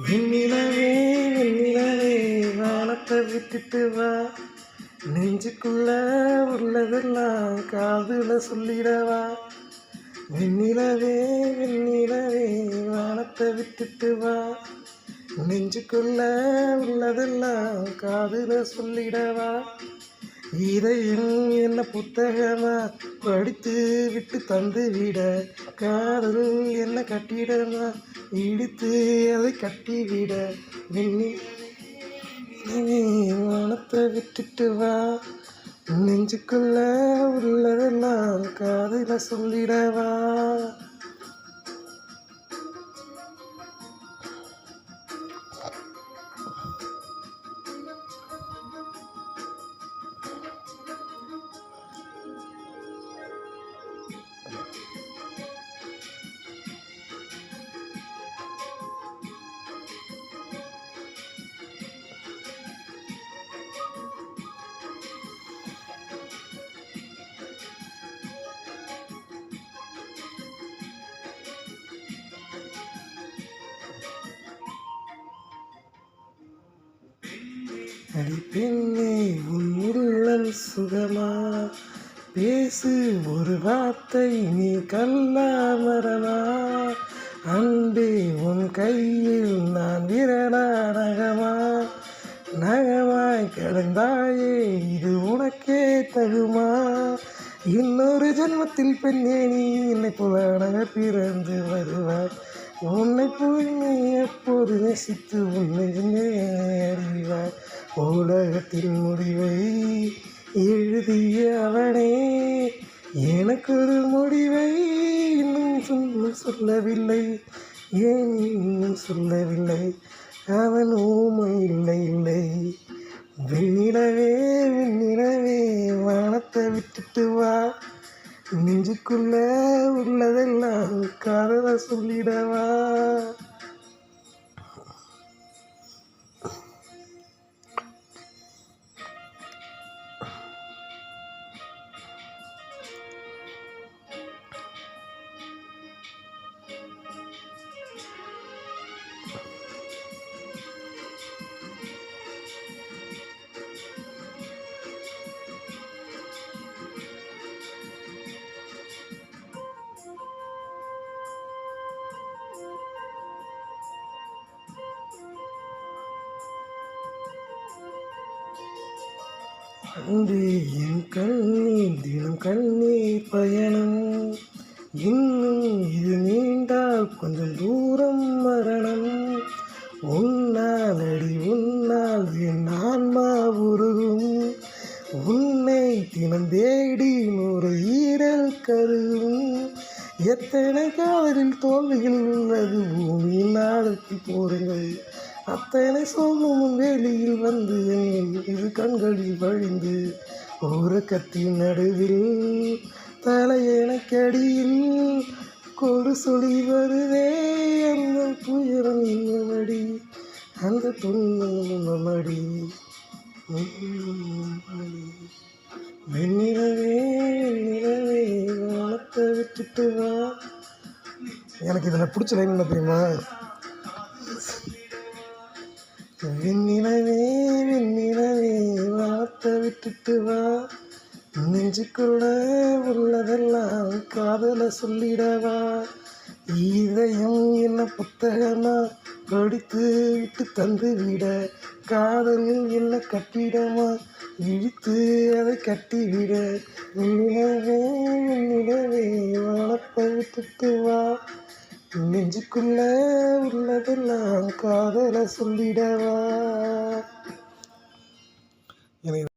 வெண்ணிலவே வெண்ணிலவே வானத்தை விட்டுட்டு வா, நெஞ்சுக்குள்ள உள்ளதெல்லாம் காதுல சொல்லிடவா. வெண்ணிலவே வெண்ணிலவே வானத்தை விட்டுட்டு வா, நெஞ்சுக்குள்ள உள்ளதெல்லாம் காதுல சொல்லிடவா. இதயம் என்ன புத்தகமா படித்து விட்டு தந்து விட, காதல் என்ன கட்டிடமா இடித்து அதை கட்டிவிட. வானத்தை விட்டுட்டு வா, நெஞ்சுக்குள்ள உள்ளதெல்லாம் காதுல சொல்லிடவா. அடிப்பெண்ணே உன் உள்ளம் சுகமா, பேசு ஒரு வார்த்தை நீ கல்லாமரமா. அன்பே உன் கையில் நான் விரலா நகமா, நகமாய் கிடந்தாயே இது உனக்கே தகுமா. இன்னொரு ஜென்மத்தில் பெண்ணே நீ என்னை போல பிறந்து வருவாய். உன்னை போய் நீ எப்போது நேசித்து உன்னை அறிவாய். உலகத்தின் முடிவை எழுதிய அவனே எனக்கு ஒரு முடிவை இன்னும் சொல்லவில்லை. ஏன் இன்னும் சொல்லவில்லை? அவன் ஊமை இல்லை இல்லை. வெண்ணிலவே வெண்ணிலவே வானத்தை விட்டுட்டு வா, நெஞ்சுக்குள்ள உள்ளதெல்லாம் காதல சொல்லிடவா. அன்பே என் கண்ணீர் தினம் கண்ணீர் பயணம், இன்னும் இது நீண்டால் கொஞ்சம் தூரம் மரணம். உன்னால் அடி உன்னால் என் ஆன்மா உருகும், உன்னை தினம் தேடி ஒரு ஈரல் கருகும். எத்தனை காதலில் தோல்விகள் உள்ளது பூமியில் நாளுக்கு போருங்கள். அத்தனை சோகமும் வேலியில் வந்து என் இரு கண்களில் வழிந்து, உறக்கத்தின் நடுவில் தலையணக்கடியில் கொடு சொல்லி வருதே. அந்த துயரம் இன்னமடி, அந்த துன்பமடி. வெண்ணிலவே வெண்ணிலவே வானத்தை விட்டுட்டு வா. எனக்கு இதில் பிடிச்ச லைன் என்ன தெரியுமா? வெண்ணிலவே வெண்ணிலவே வானத்தை விட்டுட்டு வா, நெஞ்சுக்குள்ள உள்ளதெல்லாம் காதல சொல்லிடவா. இதயம் என்ன புத்தகமா படித்து விட்டு தந்து விட, காதலில் என்ன கட்டிடமா இழுத்து அதை கட்டிவிட. வெண்ணிலவே வெண்ணிலவே வானத்தை விட்டுட்டு வா, நெஞ்சுக்குள்ள உள்ளதெல்லாம் காதல சொல்லிடவா. எனக்கு